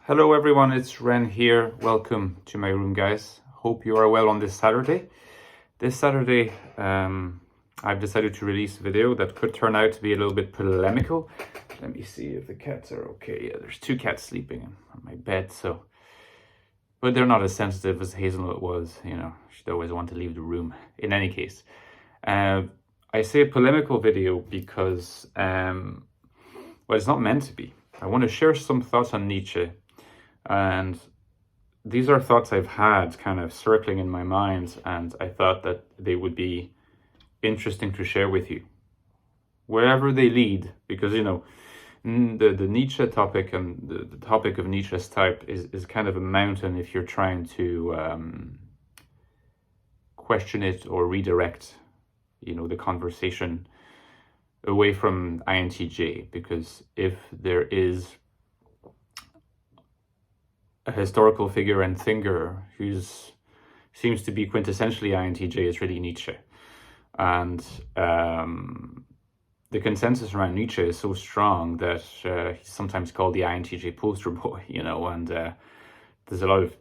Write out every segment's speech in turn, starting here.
Hello everyone, it's Ren here. Welcome to my room, guys. Hope you are well on this Saturday. This Saturday, I've decided to release a video that could turn out to be a little bit polemical. Let me see if the cats are okay. Yeah, there's two cats sleeping on my bed, but they're not as sensitive as Hazelnut was. You know, she'd always want to leave the room. In any case, I say a polemical video because, well, it's not meant to be. I want to share some thoughts on Nietzsche. And these are thoughts I've had kind of circling in my mind, and I thought that they would be interesting to share with you, wherever they lead, because, you know, the Nietzsche topic and the topic of Nietzsche's type is kind of a mountain if you're trying to question it or redirect, you know, the conversation away from INTJ, because if there is a historical figure and thinker who seems to be quintessentially INTJ, is really Nietzsche. And the consensus around Nietzsche is so strong that he's sometimes called the INTJ poster boy, you know, and there's a lot of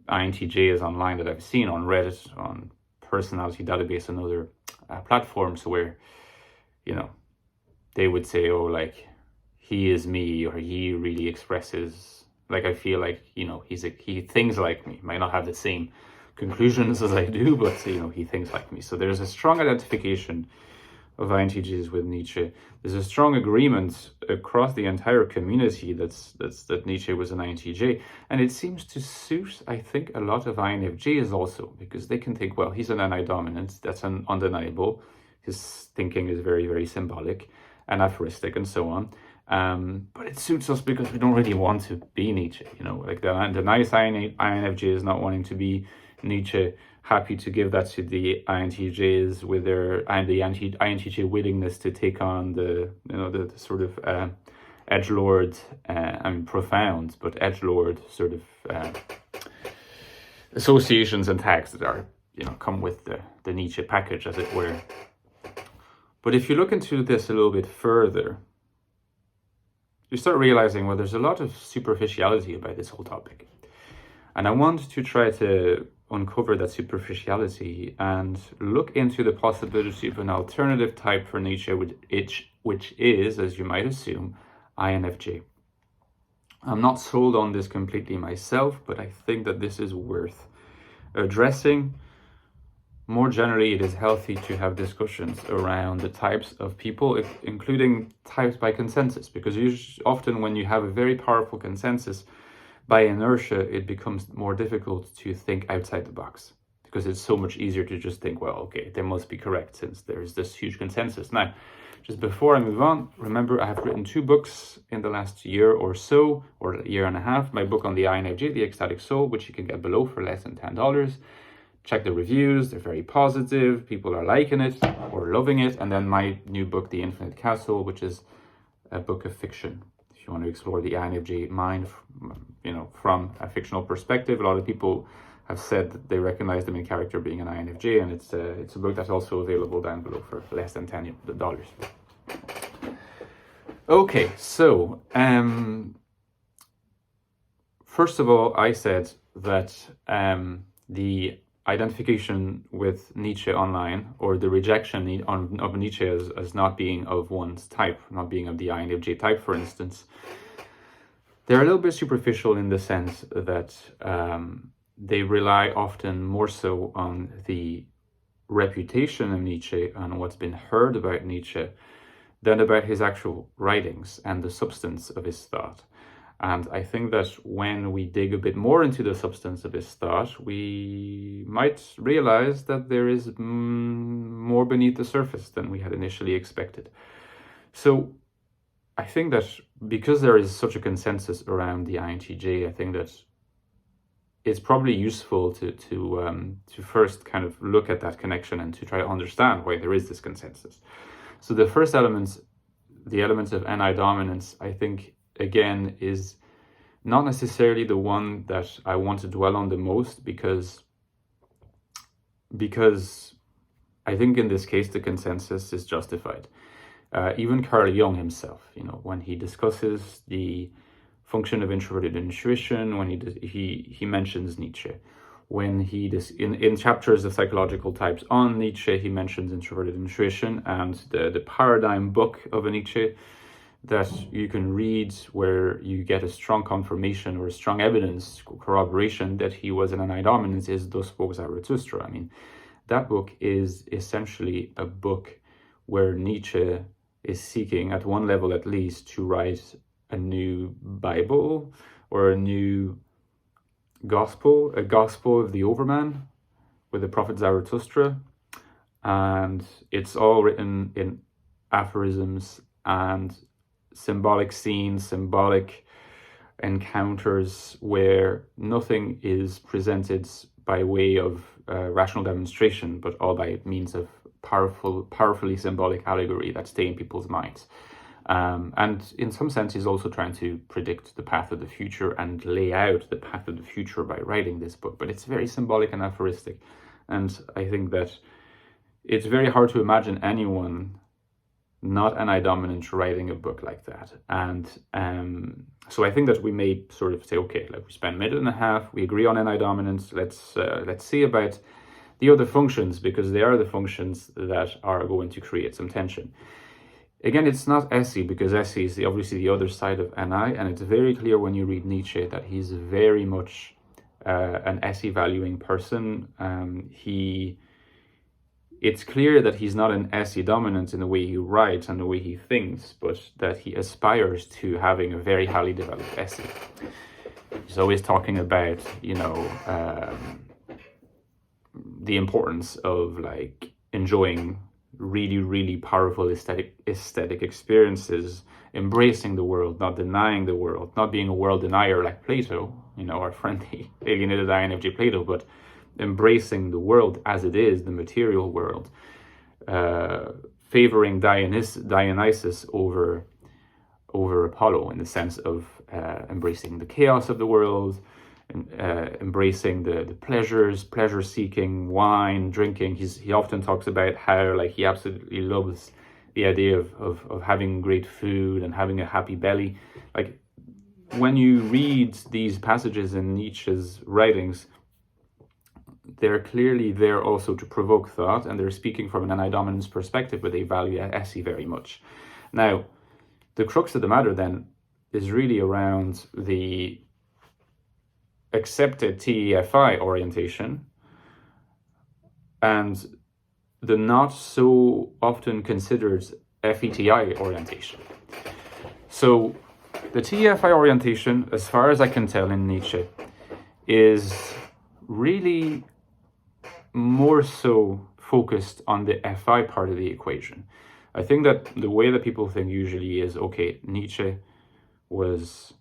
INTJs online that I've seen on Reddit, on Personality Database and other platforms where, you know, they would say, oh, like, he is me, or he really expresses, like, I feel like, you know, he thinks like me. Might not have the same conclusions as I do, but, you know, he thinks like me. So there's a strong identification of INTJs with Nietzsche. There's a strong agreement across the entire community that Nietzsche was an INTJ. And it seems to suit, I think, a lot of INFJs also, because they can think, well, he's an anti-dominant. That's undeniable. His thinking is very, very symbolic and aphoristic and so on. But it suits us because we don't really want to be Nietzsche, you know, like the nice INFJ is not wanting to be Nietzsche, happy to give that to the INTJs with the INTJ willingness to take on the sort of edgelord, I mean profound, but edgelord sort of associations and tags that are, you know, come with the Nietzsche package, as it were. But if you look into this a little bit further, you start realizing, well, there's a lot of superficiality about this whole topic. And I want to try to uncover that superficiality and look into the possibility of an alternative type for Nietzsche, which is, as you might assume, INFJ. I'm not sold on this completely myself, but I think that this is worth addressing. More generally, it is healthy to have discussions around the types of people, including types by consensus, because often when you have a very powerful consensus, by inertia, it becomes more difficult to think outside the box, because it's so much easier to just think, well, okay, they must be correct since there's this huge consensus. Now, just before I move on, remember I have written 2 books in the last year or so, or a year and a half. My book on the INFJ, the Ecstatic Soul, which you can get below for less than $10. Check the reviews, they're very positive, people are liking it or loving it. And then my new book, The Infinite Castle, which is a book of fiction. If you want to explore the INFJ mind, you know, from a fictional perspective. A lot of people have said that they recognize the main character being an INFJ, and it's a book that's also available down below for less than $10. Okay, so first of all, I said that the identification with Nietzsche online, or the rejection of Nietzsche as not being of one's type, not being of the INFJ type, for instance, they're a little bit superficial in the sense that they rely often more so on the reputation of Nietzsche and what's been heard about Nietzsche than about his actual writings and the substance of his thought. And I think that when we dig a bit more into the substance of his thought, we might realize that there is more beneath the surface than we had initially expected. So I think that because there is such a consensus around the INTJ, I think that it's probably useful to first kind of look at that connection and to try to understand why there is this consensus. So the first element, the element of anti-dominance, I think, again, is not necessarily the one that I want to dwell on the most, because I think in this case the consensus is justified. Even Carl Jung himself, you know, when he discusses the function of introverted intuition, when he mentions Nietzsche. When he in chapters of psychological types on Nietzsche, he mentions introverted intuition, and the paradigm book of a Nietzsche that you can read, where you get a strong confirmation or a strong evidence, corroboration that he was an NI dominant, is Thus Spoke Zarathustra. I mean, that book is essentially a book where Nietzsche is seeking, at one level at least, to write a new Bible or a new gospel, a gospel of the Overman with the prophet Zarathustra. And it's all written in aphorisms and symbolic scenes, symbolic encounters, where nothing is presented by way of rational demonstration, but all by means of powerfully symbolic allegory that stay in people's minds. And in some sense, he's also trying to predict the path of the future and lay out the path of the future by writing this book. But it's very symbolic and aphoristic. And I think that it's very hard to imagine anyone not NI dominant writing a book like that. And so I think that we may sort of say, okay, like we spend a minute and a half, we agree on NI dominance, let's see about the other functions, because they are the functions that are going to create some tension. Again, it's not SE, because SE is obviously the other side of NI, and it's very clear when you read Nietzsche that he's very much an SE valuing person. It's clear that he's not an SE dominant in the way he writes and the way he thinks, but that he aspires to having a very highly developed SE. He's always talking about, the importance of like enjoying really, really powerful aesthetic experiences, embracing the world, not denying the world, not being a world denier like Plato, our friend, the alienated INFJ Plato, but embracing the world as it is, the material world, favoring Dionysus over Apollo, in the sense of embracing the chaos of the world, embracing the pleasures, pleasure-seeking, wine, drinking. He often talks about how like he absolutely loves the idea of having great food and having a happy belly. Like when you read these passages in Nietzsche's writings, they're clearly there also to provoke thought, and they're speaking from an NI dominance perspective, but they value SE very much. Now, the crux of the matter then is really around the accepted TEFI orientation and the not so often considered FETI orientation. So the TEFI orientation, as far as I can tell in Nietzsche, is really more so focused on the FI part of the equation. I think that the way that people think usually is, okay, Nietzsche was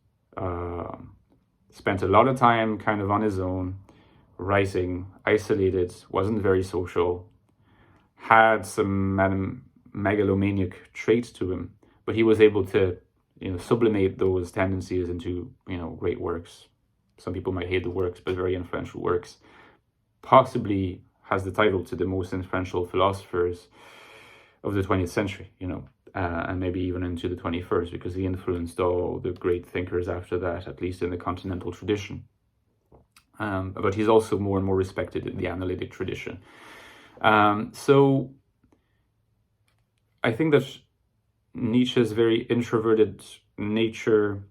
spent a lot of time kind of on his own, writing, isolated, wasn't very social, had some megalomaniac traits to him, but he was able to, sublimate those tendencies into, great works. Some people might hate the works, but very influential works. Possibly has the title to the most influential philosophers of the 20th century, and maybe even into the 21st, because he influenced all the great thinkers after that, at least in the continental tradition. But he's also more and more respected in the analytic tradition. So I think that Nietzsche's very introverted nature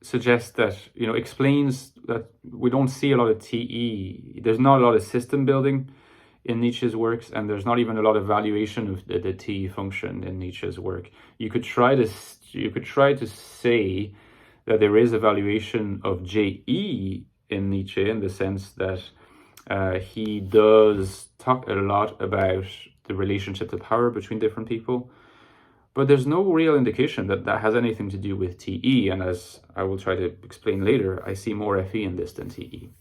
suggests that, explains that we don't see a lot of TE. There's not a lot of system building in Nietzsche's works, and there's not even a lot of valuation of the TE function in Nietzsche's work. You could try to say that there is a valuation of JE in Nietzsche, in the sense that he does talk a lot about the relationship to power between different people. But there's no real indication that that has anything to do with TE, and as I will try to explain later, I see more FE in this than TE.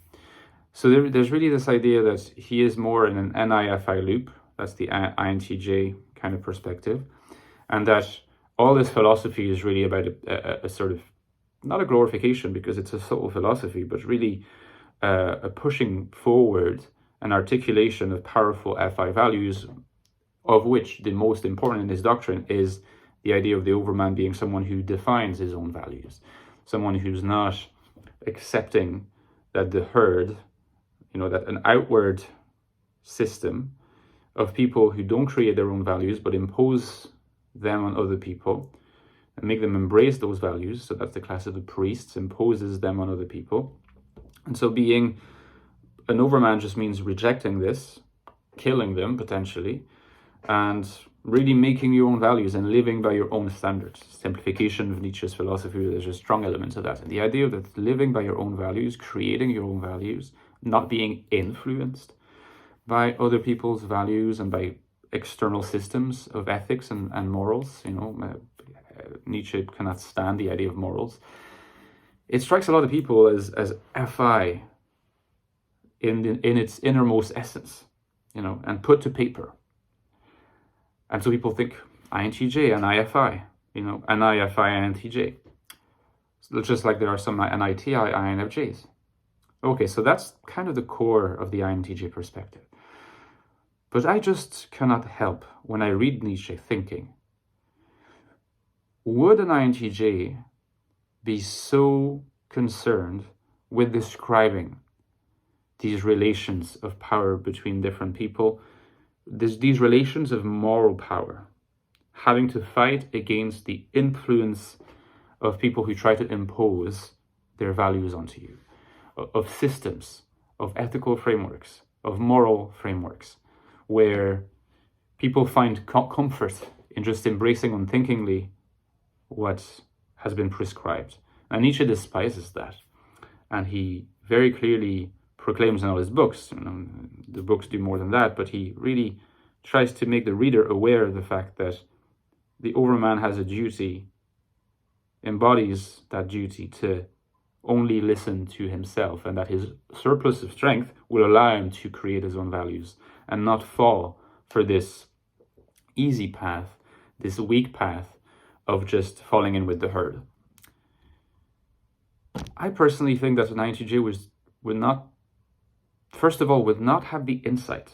So there's really this idea that he is more in an NI-FI loop, that's the INTJ kind of perspective, and that all this philosophy is really about a sort of, not a glorification because it's a subtle philosophy, but really a pushing forward an articulation of powerful FI values, of which the most important in his doctrine is The idea of the overman being someone who defines his own values, someone who's not accepting that the herd, that an outward system of people who don't create their own values but impose them on other people and make them embrace those values. So that's the class of the priests, imposes them on other people. And so being an overman just means rejecting this, killing them potentially, and really making your own values and living by your own standards. Simplification of Nietzsche's philosophy, there's a strong element of that. And the idea that living by your own values, creating your own values, not being influenced by other people's values and by external systems of ethics and morals. Nietzsche cannot stand the idea of morals. It strikes a lot of people as FI in its innermost essence, and put to paper. And so people think INTJ and IFI, and IFI INTJ. So just like there are some NITI INFJs. Okay, so that's kind of the core of the INTJ perspective. But I just cannot help when I read Nietzsche thinking, would an INTJ be so concerned with describing these relations of power between different people, these relations of moral power, having to fight against the influence of people who try to impose their values onto you, of systems, of ethical frameworks, of moral frameworks, where people find comfort in just embracing unthinkingly what has been prescribed. And Nietzsche despises that. And he very clearly proclaims in all his books, the books do more than that, but he really tries to make the reader aware of the fact that the overman has a duty, embodies that duty to only listen to himself, and that his surplus of strength will allow him to create his own values and not fall for this easy path, this weak path of just falling in with the herd. I personally think that an INTJ would not have the insight,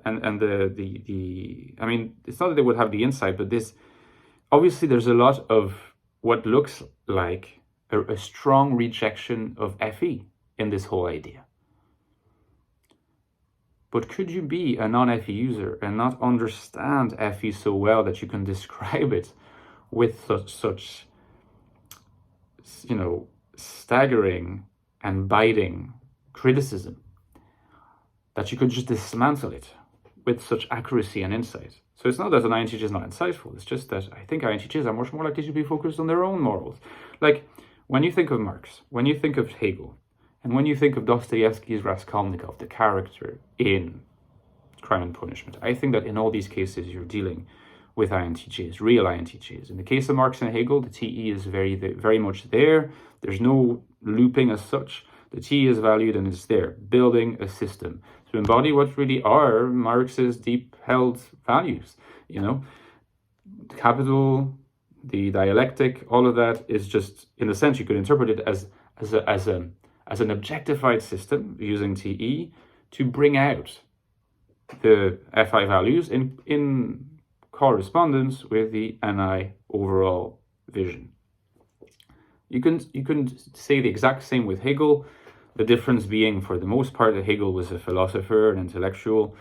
and I mean, it's not that they would have the insight, but obviously there's a lot of what looks like a strong rejection of FE in this whole idea. But could you be a non-FE user and not understand FE so well that you can describe it with such staggering and biting criticism, that you could just dismantle it with such accuracy and insight? So it's not that an INTJ is not insightful, it's just that I think INTJs are much more likely to be focused on their own morals. Like, when you think of Marx, when you think of Hegel, and when you think of Dostoevsky's Raskolnikov, the character in Crime and Punishment, I think that in all these cases you're dealing with INTJs, real INTJs. In the case of Marx and Hegel, the TE is very, very much there. There's no looping as such. The TE is valued and it's there, building a system to embody what really are Marx's deep-held values. Capital, the dialectic, all of that is just, in a sense, you could interpret it as an objectified system using TE to bring out the FI values in correspondence with the NI overall vision. You can say the exact same with Hegel, the difference being, for the most part, that Hegel was a philosopher, an intellectual.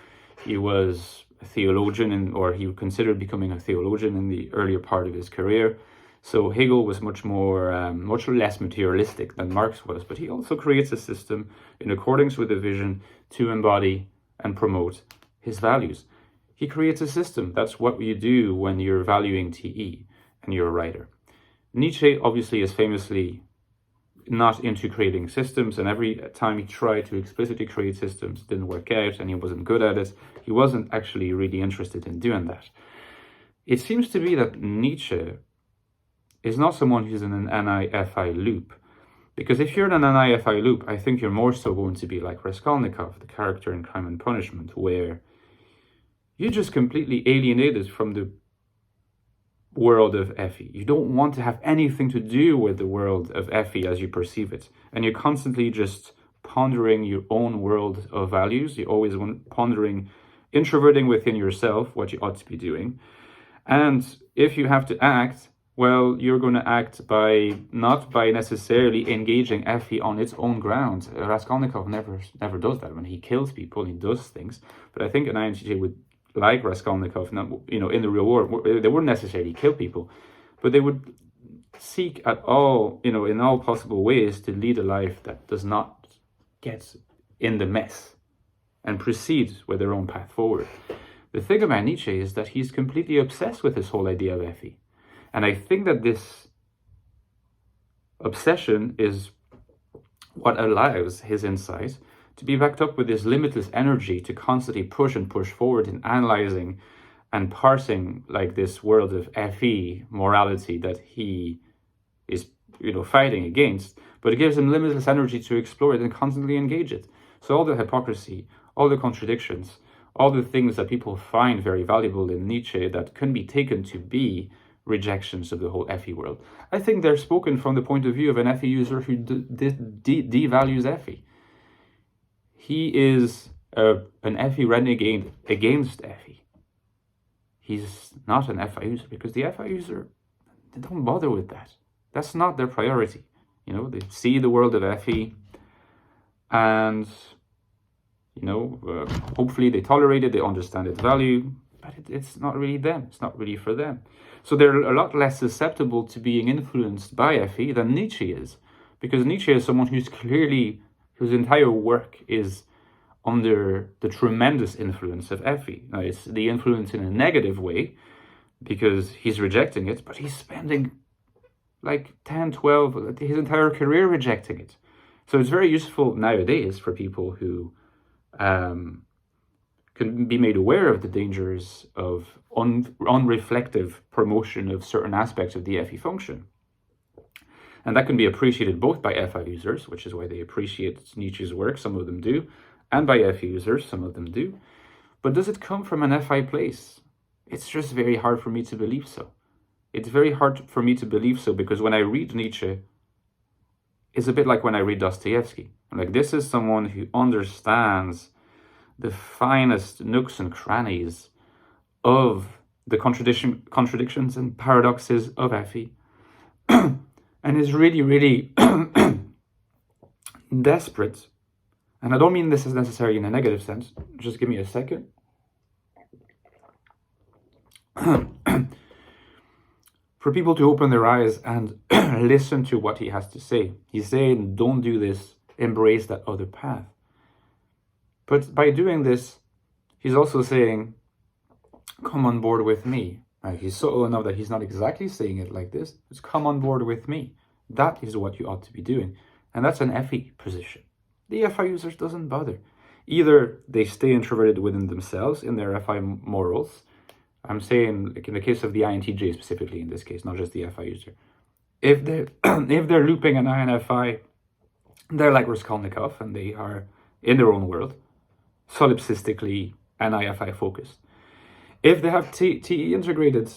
He was a theologian, or he considered becoming a theologian in the earlier part of his career. So Hegel was much less materialistic than Marx was, but he also creates a system in accordance with the vision to embody and promote his values. He creates a system. That's what you do when you're valuing TE and you're a writer. Nietzsche obviously is famously not into creating systems, and every time he tried to explicitly create systems, it didn't work out, and he wasn't good at it. He wasn't actually really interested in doing that. It seems to be that Nietzsche is not someone who's in an NI-FI loop, because if you're in an NI-FI loop, I think you're more so going to be like Raskolnikov, the character in Crime and Punishment, where you're just completely alienated from the world of FE. You don't want to have anything to do with the world of FE as you perceive it. And you're constantly just pondering your own world of values. You're always pondering, introverting within yourself what you ought to be doing. And if you have to act, well, you're going to act by not by necessarily engaging Effie on its own grounds. Raskolnikov never does that. When he kills people, he does things. But I think an INTJ would, like Raskolnikov, not, in the real world, they wouldn't necessarily kill people, but they would seek at all, in all possible ways to lead a life that does not get in the mess and proceed with their own path forward. The thing about Nietzsche is that he's completely obsessed with this whole idea of Effie. And I think that this obsession is what allows his insight to be backed up with this limitless energy to constantly push and push forward in analyzing and parsing like this world of FE morality that he is, fighting against, but it gives him limitless energy to explore it and constantly engage it. So all the hypocrisy, all the contradictions, all the things that people find very valuable in Nietzsche that can be taken to be rejections of the whole FE world, I think they're spoken from the point of view of an FE user who devalues FE. He is an FE renegade against FE. He's not an FI user because the FI user, they don't bother with that. That's not their priority. They see the world of FE and, hopefully they tolerate it, they understand its value, but it's not really them. It's not really for them. So they're a lot less susceptible to being influenced by FE than Nietzsche is, because Nietzsche is someone whose entire work is under the tremendous influence of Effie. Now, it's the influence in a negative way because he's rejecting it, but he's spending like 10, 12, his entire career rejecting it. So it's very useful nowadays for people who can be made aware of the dangers of unreflective promotion of certain aspects of the FE function. And that can be appreciated both by FI users, which is why they appreciate Nietzsche's work, some of them do, and by FE users, some of them do. But does it come from an FI place? It's just very hard for me to believe so. It's very hard for me to believe so because when I read Nietzsche, it's a bit like when I read Dostoevsky. Like, this is someone who understands the finest nooks and crannies of the contradictions and paradoxes of Effie and is really, really desperate. And I don't mean this is necessarily in a negative sense. Just give me a second. For people to open their eyes and listen to what he has to say. He's saying, don't do this, embrace that other path. But by doing this, he's also saying, come on board with me. He's subtle enough that he's not exactly saying it like this. Just come on board with me. That is what you ought to be doing. And that's an FE position. The FI users doesn't bother. Either they stay introverted within themselves in their FI morals. I'm saying, like in the case of the INTJ specifically in this case, not just the FI user. If they're looping an INFI, they're like Raskolnikov and they are in their own world, solipsistically and IFI focused. If they have TE integrated,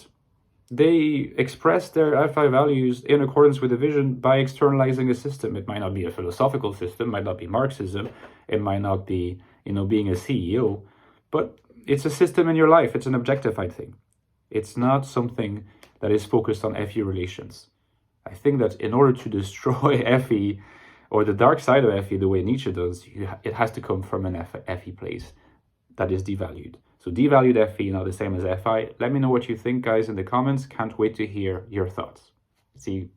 they express their FI values in accordance with the vision by externalizing a system. It might not be a philosophical system, might not be Marxism, it might not be, being a CEO, but it's a system in your life. It's an objectified thing. It's not something that is focused on FE relations. I think that in order to destroy FE or the dark side of FE the way Nietzsche does, it has to come from an FE place that is devalued. So devalued FE, not the same as FI. Let me know what you think, guys, in the comments. Can't wait to hear your thoughts. See you.